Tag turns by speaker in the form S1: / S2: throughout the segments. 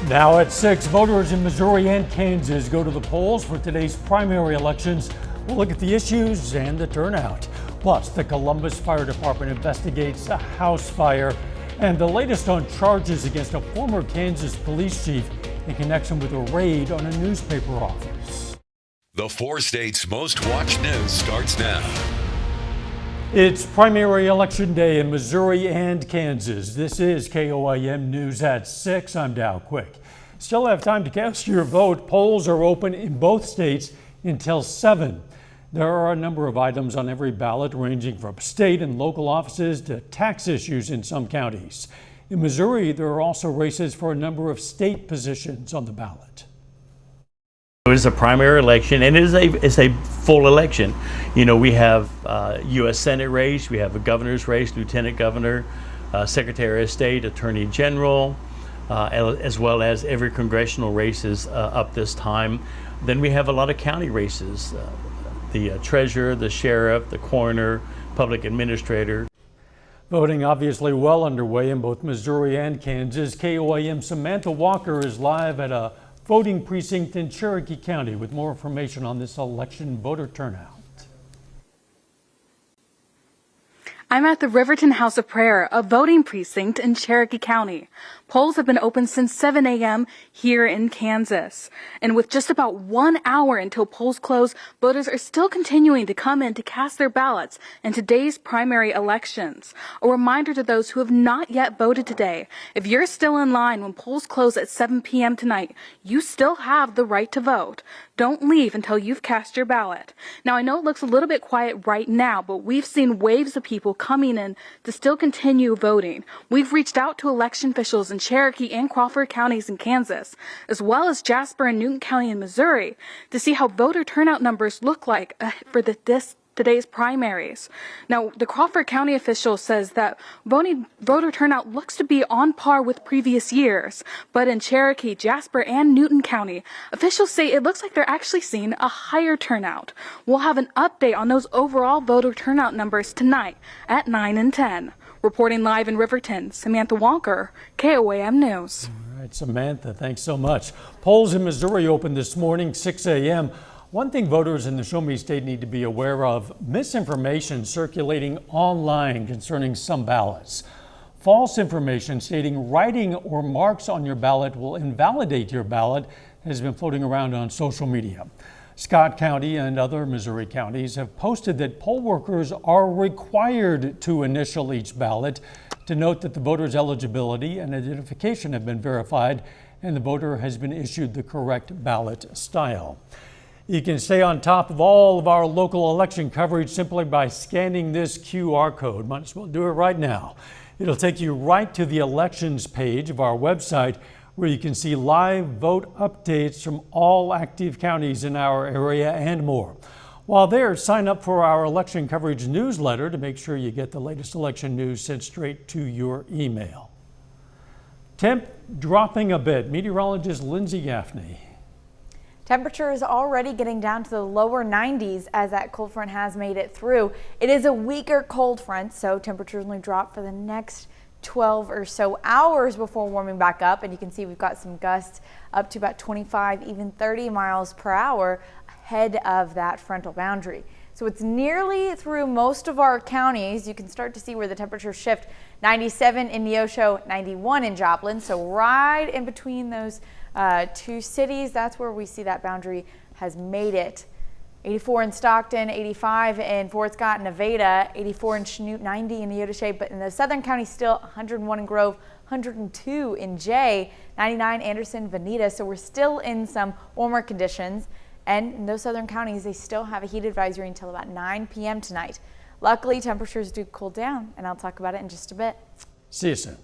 S1: Now at 6, voters in Missouri and Kansas go to the polls for today's primary elections. We'll look at the issues and the turnout. Plus, the Columbus Fire Department investigates a house fire and the latest on charges against a former Kansas police chief in connection with a raid on a newspaper office.
S2: The 4 states' most watched news starts now.
S1: It's primary election day in Missouri and Kansas. This is KOIM News at 6. I'm Dow Quick. Still have time to cast your vote. Polls are open in both states until 7. There are a number of items on every ballot, ranging from state and local offices to tax issues in some counties. In Missouri, there are also races for a number of state positions on the ballot.
S3: It is a primary election, and it's a full election. You know, we have U.S. Senate race, we have a governor's race, lieutenant governor, secretary of state, attorney general, as well as every congressional races up this time. Then we have a lot of county races, the treasurer, the sheriff, the coroner, public administrator.
S1: Voting obviously well underway in both Missouri and Kansas. KOIM Samantha Walker is live at a voting precinct in Cherokee County with more information on this election voter turnout.
S4: I'm at the Riverton House of Prayer, a voting precinct in Cherokee County. Polls have been open since 7 a.m. here in Kansas. And with just about 1 hour until polls close, voters are still continuing to come in to cast their ballots in today's primary elections. A reminder to those who have not yet voted today, if you're still in line when polls close at 7 p.m. tonight, you still have the right to vote. Don't leave until you've cast your ballot. Now, I know it looks a little bit quiet right now, but we've seen waves of people coming in to still continue voting. We've reached out to election officials in Cherokee and Crawford counties in Kansas, as well as Jasper and Newton County in Missouri, to see how voter turnout numbers look like for today's primaries. Now, the Crawford County official says that voter turnout looks to be on par with previous years, but in Cherokee, Jasper, and Newton County, officials say it looks like they're actually seeing a higher turnout. We'll have an update on those overall voter turnout numbers tonight at 9 and 10. Reporting live in Riverton, Samantha Walker, KOIM News.
S1: All right, Samantha, thanks so much. Polls in Missouri opened this morning, 6 a.m. One thing voters in the Show Me State need to be aware of: misinformation circulating online concerning some ballots. False information stating writing or marks on your ballot will invalidate your ballot has been floating around on social media. Scott County and other Missouri counties have posted that poll workers are required to initial each ballot to note that the voter's eligibility and identification have been verified and the voter has been issued the correct ballot style. You can stay on top of all of our local election coverage simply by scanning this QR code. Might as well do it right now. It'll take you right to the elections page of our website, where you can see live vote updates from all active counties in our area and more. While there, sign up for our election coverage newsletter to make sure you get the latest election news sent straight to your email. Temp dropping a bit. Meteorologist Lindsay Gaffney.
S5: Temperature is already getting down to the lower 90s as that cold front has made it through. It is a weaker cold front, so temperatures only drop for the next 12 or so hours before warming back up. And you can see we've got some gusts up to about 25, even 30 miles per hour ahead of that frontal boundary. So it's nearly through most of our counties. You can start to see where the temperatures shift. 97 in Neosho, 91 in Joplin. So right in between those two cities, that's where we see that boundary has made it. 84 in Stockton, 85 in Fort Scott, Nevada, 84 in Chanute, 90 in Neodesha, but in the southern counties still 101 in Grove, 102 in Jay, 99 Anderson, Veneta. So we're still in some warmer conditions, and in those southern counties they still have a heat advisory until about 9 p.m. tonight. Luckily, temperatures do cool down, and I'll talk about it in just a bit.
S1: See you soon.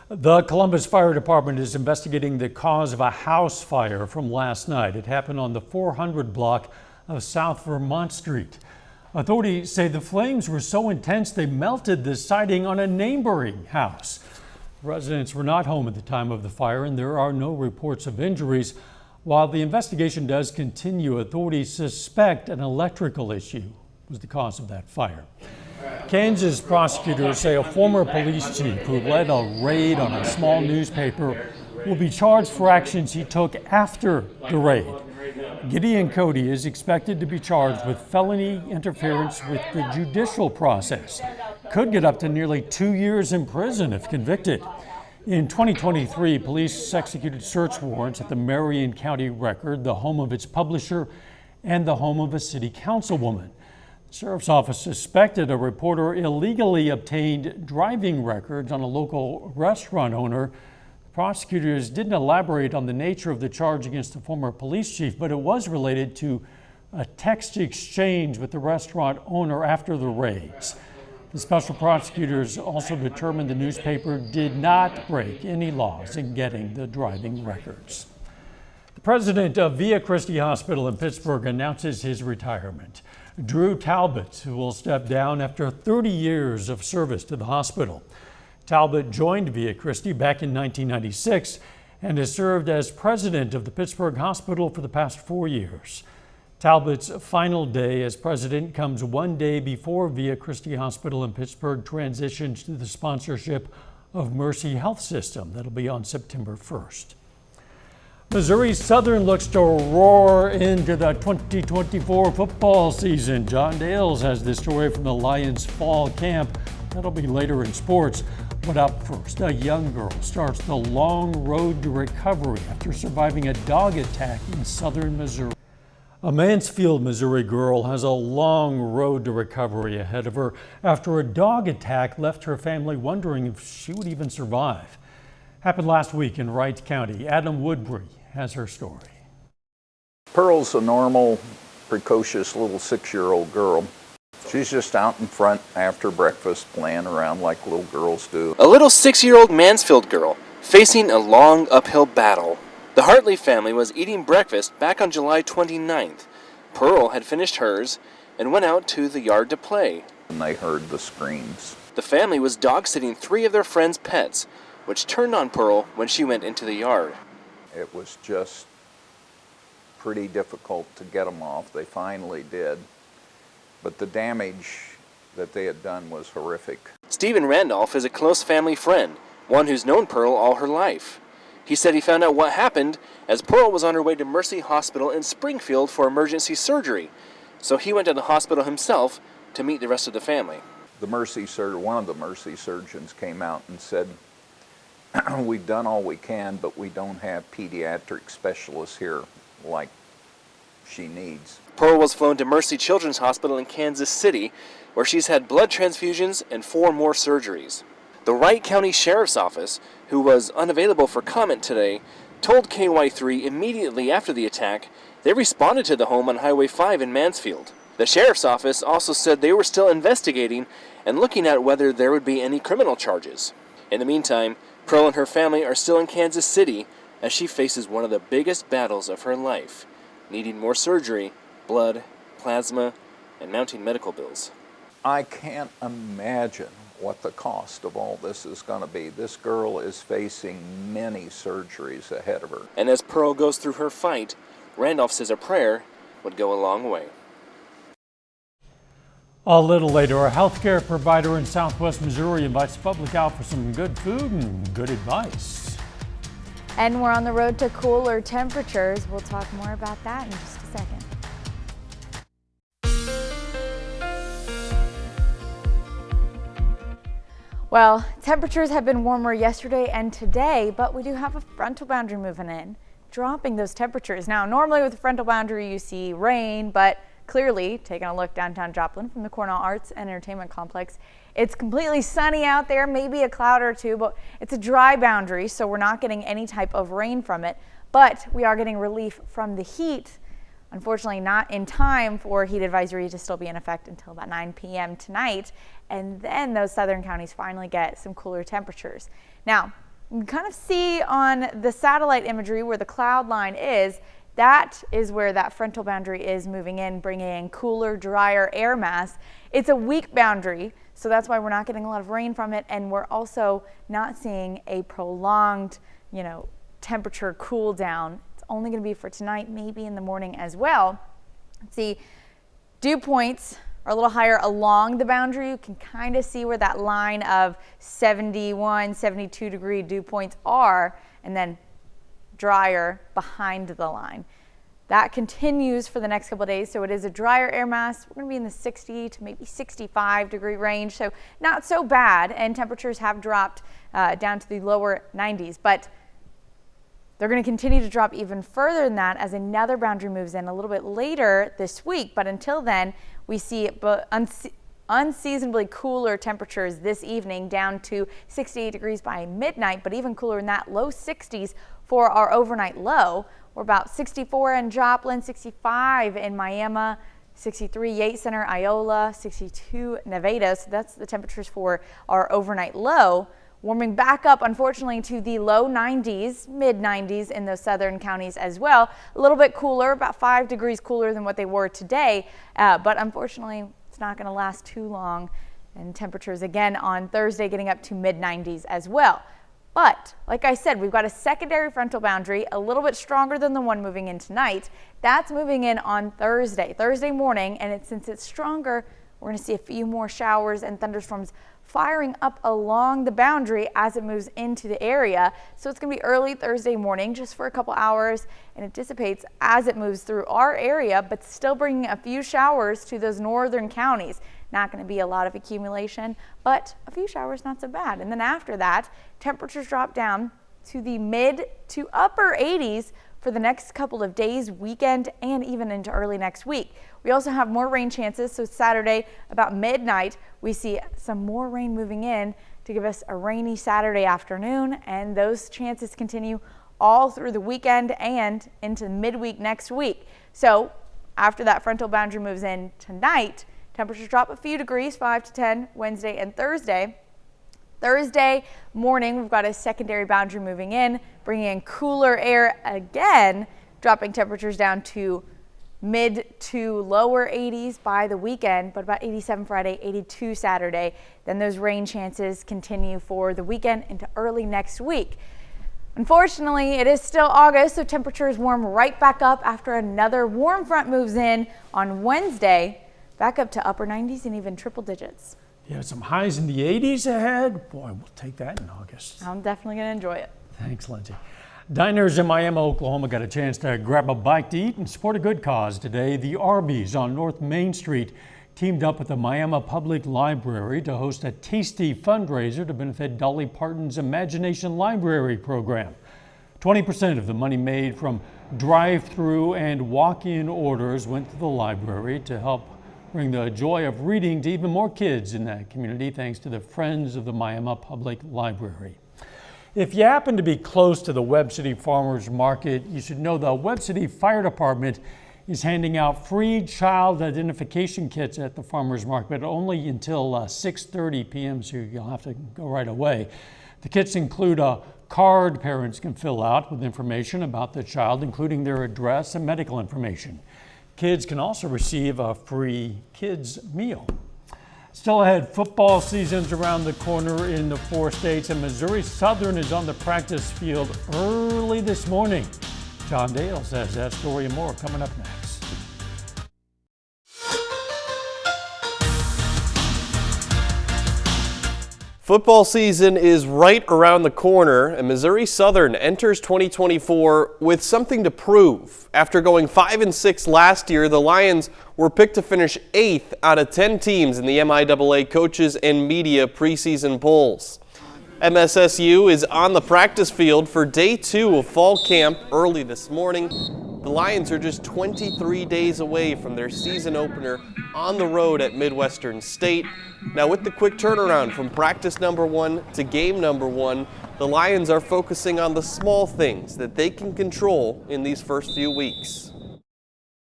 S1: The Columbus Fire Department is investigating the cause of a house fire from last night. It happened on the 400 block of South Vermont Street. Authorities say the flames were so intense they melted the siding on a neighboring house. Residents were not home at the time of the fire, and there are no reports of injuries. While the investigation does continue, authorities suspect an electrical issue was the cause of that fire. Kansas prosecutors say a former police chief who led a raid on a small newspaper will be charged for actions he took after the raid. Gideon Cody is expected to be charged with felony interference with the judicial process. Could get up to nearly 2 years in prison if convicted. In 2023, police executed search warrants at the Marion County Record, the home of its publisher, and the home of a city councilwoman. The sheriff's office suspected a reporter illegally obtained driving records on a local restaurant owner. Prosecutors didn't elaborate on the nature of the charge against the former police chief, but it was related to a text exchange with the restaurant owner after the raids. The special prosecutors also determined the newspaper did not break any laws in getting the driving records. The president of Via Christi Hospital in Pittsburgh announces his retirement. Drew Talbot, who will step down after 30 years of service to the hospital. Talbot joined Via Christi back in 1996 and has served as president of the Pittsburgh Hospital for the past 4 years. Talbot's final day as president comes one day before Via Christi Hospital in Pittsburgh transitions to the sponsorship of Mercy Health System. That'll be on September 1st. Missouri Southern looks to roar into the 2024 football season. John Dales has this story from the Lions fall camp. That'll be later in sports. But up first, a young girl starts the long road to recovery after surviving a dog attack in southern Missouri. A Mansfield, Missouri girl has a long road to recovery ahead of her after a dog attack left her family wondering if she would even survive. Happened last week in Wright County. Adam Woodbury has her story.
S6: Pearl's a normal, precocious little 6-year-old girl. She's just out in front after breakfast playing around like little girls do.
S7: A little 6-year-old Mansfield girl facing a long uphill battle. The Hartley family was eating breakfast back on July 29th. Pearl had finished hers and went out to the yard to play.
S6: And they heard the screams.
S7: The family was dog-sitting 3 of their friends' pets, which turned on Pearl when she went into the yard.
S6: It was just pretty difficult to get them off. They finally did. But the damage that they had done was horrific.
S7: Stephen Randolph is a close family friend, one who's known Pearl all her life. He said he found out what happened as Pearl was on her way to Mercy Hospital in Springfield for emergency surgery. So he went to the hospital himself to meet the rest of the family.
S6: One of the Mercy surgeons came out and said, we've done all we can, but we don't have pediatric specialists here like she needs.
S7: Pearl was flown to Mercy Children's Hospital in Kansas City, where she's had blood transfusions and 4 more surgeries. The Wright County Sheriff's Office, who was unavailable for comment today, told KY3 immediately after the attack they responded to the home on Highway 5 in Mansfield. The Sheriff's Office also said they were still investigating and looking at whether there would be any criminal charges. In the meantime, Pearl and her family are still in Kansas City as she faces one of the biggest battles of her life, needing more surgery, blood, plasma, and mounting medical bills.
S6: I can't imagine what the cost of all this is going to be. This girl is facing many surgeries ahead of her.
S7: And as Pearl goes through her fight, Randolph says a prayer would go a long way.
S1: A little later, a healthcare provider in southwest Missouri invites the public out for some good food and good advice.
S5: And we're on the road to cooler temperatures. We'll talk more about that in just a second. Well, temperatures have been warmer yesterday and today, but we do have a frontal boundary moving in, dropping those temperatures. Now, normally with a frontal boundary, you see rain, but clearly, taking a look downtown Joplin from the Cornell Arts and Entertainment Complex, it's completely sunny out there, maybe a cloud or two, but it's a dry boundary, so we're not getting any type of rain from it, but we are getting relief from the heat. Unfortunately, not in time for heat advisory to still be in effect until about 9 p.m. tonight, and then those southern counties finally get some cooler temperatures. Now, you can kind of see on the satellite imagery where the cloud line is, that is where that frontal boundary is moving in, bringing in cooler, drier air mass. It's a weak boundary, so that's why we're not getting a lot of rain from it, and we're also not seeing a prolonged, temperature cool down. It's only going to be for tonight, maybe in the morning as well. Let's see, dew points are a little higher along the boundary. You can kind of see where that line of 71, 72 degree dew points are, and then drier behind the line. That continues for the next couple of days, so it is a drier air mass. We're going to be in the 60 to maybe 65 degree range, so not so bad, and temperatures have dropped down to the lower 90s, but they're going to continue to drop even further than that as another boundary moves in a little bit later this week. But until then, we see unseasonably cooler temperatures this evening, down to 68 degrees by midnight, but even cooler than that, low 60s for our overnight low. We're about 64 in Joplin, 65 in Miami, 63 Yates Center, Iola, 62 Nevada. So that's the temperatures for our overnight low. Warming back up, unfortunately, to the low 90s, mid 90s in those southern counties as well. A little bit cooler, about 5 degrees cooler than what they were today. But unfortunately, it's not going to last too long. And temperatures again on Thursday getting up to mid 90s as well. But like I said, we've got a secondary frontal boundary, a little bit stronger than the one moving in tonight. That's moving in on Thursday morning. And since it's stronger, we're going to see a few more showers and thunderstorms firing up along the boundary as it moves into the area. So it's going to be early Thursday morning, just for a couple hours, and it dissipates as it moves through our area, but still bringing a few showers to those northern counties. Not going to be a lot of accumulation, but a few showers, not so bad. And then after that, temperatures drop down to the mid to upper 80s for the next couple of days, weekend, and even into early next week. We also have more rain chances, so Saturday about midnight, we see some more rain moving in to give us a rainy Saturday afternoon, and those chances continue all through the weekend and into midweek next week. So after that frontal boundary moves in tonight, temperatures drop a few degrees, 5 to 10 Wednesday and Thursday. Thursday morning, we've got a secondary boundary moving in, bringing in cooler air again, dropping temperatures down to mid to lower 80s by the weekend, but about 87 Friday, 82 Saturday. Then those rain chances continue for the weekend into early next week. Unfortunately, it is still August, so temperatures warm right back up after another warm front moves in on Wednesday, back up to upper 90s and even triple digits.
S1: Yeah, some highs in the 80s ahead. Boy, we'll take that in August.
S5: I'm definitely going to enjoy it.
S1: Thanks, Lindsay. Diners in Miami, Oklahoma got a chance to grab a bite to eat and support a good cause today. The Arby's on North Main Street teamed up with the Miami Public Library to host a tasty fundraiser to benefit Dolly Parton's Imagination Library program. 20% of the money made from drive-through and walk-in orders went to the library to help bring the joy of reading to even more kids in that community, thanks to the Friends of the Miami Public Library. If you happen to be close to the Webb City Farmers Market, you should know the Webb City Fire Department is handing out free child identification kits at the Farmers Market, but only until 6:30 p.m., so you'll have to go right away. The kits include a card parents can fill out with information about the child, including their address and medical information. Kids can also receive a free kids meal. Still ahead, football season's around the corner in the 4 states, and Missouri Southern is on the practice field early this morning. John Dale says that story and more coming up next.
S8: Football season is right around the corner, and Missouri Southern enters 2024 with something to prove. After going 5-6 last year, the Lions were picked to finish 8th out of 10 teams in the MIAA Coaches and Media preseason polls. MSSU is on the practice field for day 2 of fall camp early this morning. The Lions are just 23 days away from their season opener on the road at Midwestern State. Now, with the quick turnaround from practice number 1 to game number 1, the Lions are focusing on the small things that they can control in these first few weeks.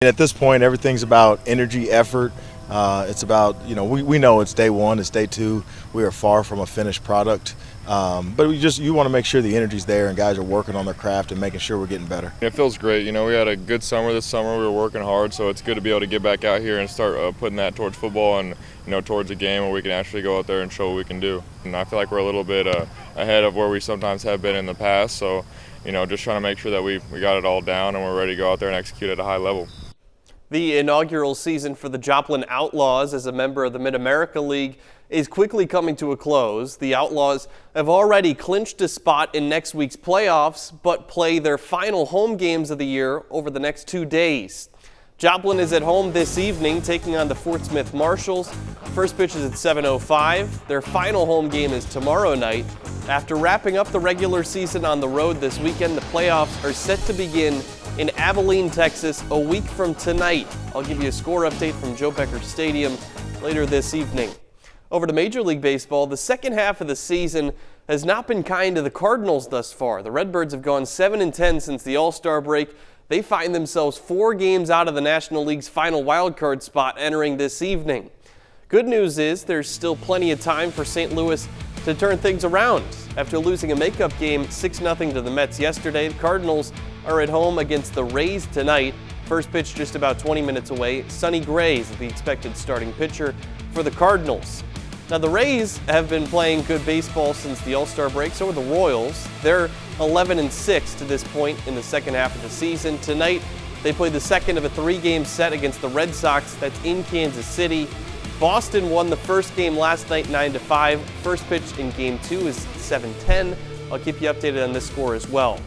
S9: At this point, everything's about energy, effort. It's about, we know it's day 1, it's day 2. We are far from a finished product. But you want to make sure the energy's there and guys are working on their craft and making sure we're getting better.
S10: It feels great. We had a good summer this summer. We were working hard, so it's good to be able to get back out here and start putting that towards football and, towards a game where we can actually go out there and show what we can do. And I feel like we're a little bit ahead of where we sometimes have been in the past. So, just trying to make sure that we got it all down and we're ready to go out there and execute at a high level.
S8: The inaugural season for the Joplin Outlaws as a member of the Mid-America League is quickly coming to a close. The Outlaws have already clinched a spot in next week's playoffs, but play their final home games of the year over the next 2 days. Joplin is at home this evening, taking on the Fort Smith Marshals. First pitch is at 7:05. Their final home game is tomorrow night. After wrapping up the regular season on the road this weekend, the playoffs are set to begin in Abilene, Texas, a week from tonight. I'll give you a score update from Joe Becker Stadium later this evening. Over to Major League Baseball, the second half of the season has not been kind to the Cardinals thus far. The Redbirds have gone 7-10 since the All-Star break. They find themselves 4 games out of the National League's final wildcard spot entering this evening. Good news is there's still plenty of time for St. Louis to turn things around. After losing a makeup game 6-0 to the Mets yesterday, the Cardinals are at home against the Rays tonight. First pitch just about 20 minutes away. Sonny Gray is the expected starting pitcher for the Cardinals. Now, the Rays have been playing good baseball since the All-Star break. So are the Royals. They're 11-6 to this point in the second half of the season. Tonight, they play the second of a 3-game set against the Red Sox. That's in Kansas City. Boston won the first game last night 9-5. First pitch in Game 2 is 7:10. I'll keep you updated on this score as well.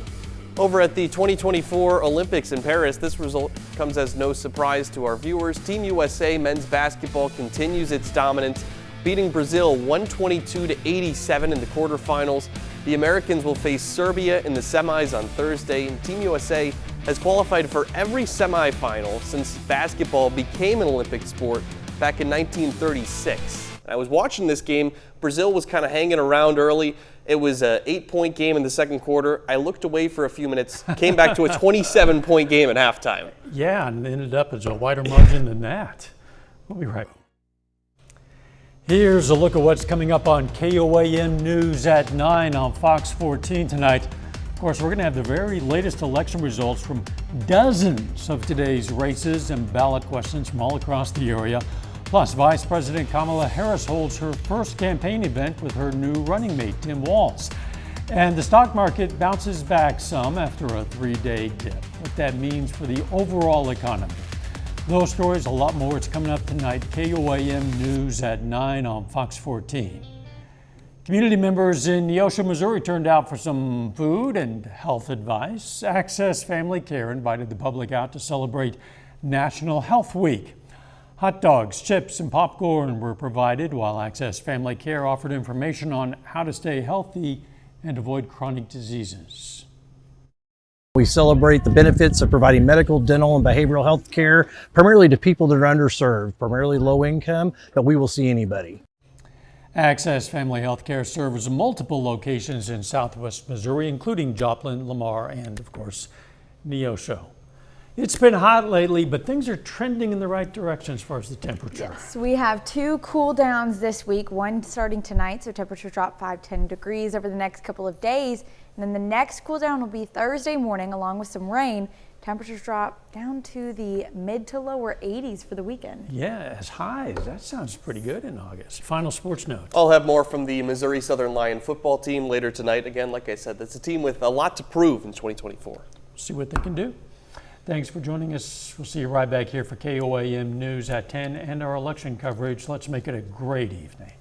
S8: Over at the 2024 Olympics in Paris, this result comes as no surprise to our viewers. Team USA men's basketball continues its dominance, beating Brazil 122-87 in the quarterfinals. The Americans will face Serbia in the semis on Thursday, and Team USA has qualified for every semifinal since basketball became an Olympic sport back in 1936. I was watching this game. Brazil was kind of hanging around early. It was an 8-point game in the second quarter. I looked away for a few minutes, came back to a 27-point game at halftime.
S1: Yeah, and ended up as a wider margin than that. We'll be right back. Here's a look at what's coming up on KOAM News at 9 on Fox 14 tonight. Of course, we're going to have the very latest election results from dozens of today's races and ballot questions from all across the area. Plus, Vice President Kamala Harris holds her first campaign event with her new running mate, Tim Walz. And the stock market bounces back some after a 3-day dip. What that means for the overall economy. Those stories, a lot more. It's coming up tonight. KOAM News at 9 on Fox 14. Community members in Neosho, Missouri turned out for some food and health advice. Access Family Care invited the public out to celebrate National Health Week. Hot dogs, chips, and popcorn were provided, while Access Family Care offered information on how to stay healthy and avoid chronic diseases.
S11: We celebrate the benefits of providing medical, dental, and behavioral health care, primarily to people that are underserved, primarily low income, but we will see anybody.
S1: Access Family Health Care serves multiple locations in Southwest Missouri, including Joplin, Lamar, and, of course, Neosho. It's been hot lately, but things are trending in the right direction as far as the temperature.
S5: Yes, we have 2 cool downs this week, one starting tonight, so temperature drop 5-10 degrees over the next couple of days. And then the next cool down will be Thursday morning, along with some rain. Temperatures drop down to the mid to lower 80s for the weekend.
S1: Yeah, as high as that sounds pretty good in August. Final sports note.
S8: I'll have more from the Missouri Southern Lion football team later tonight. Again, like I said, that's a team with a lot to prove in 2024.
S1: See what they can do. Thanks for joining us. We'll see you right back here for KOAM News at 10 and our election coverage. Let's make it a great evening.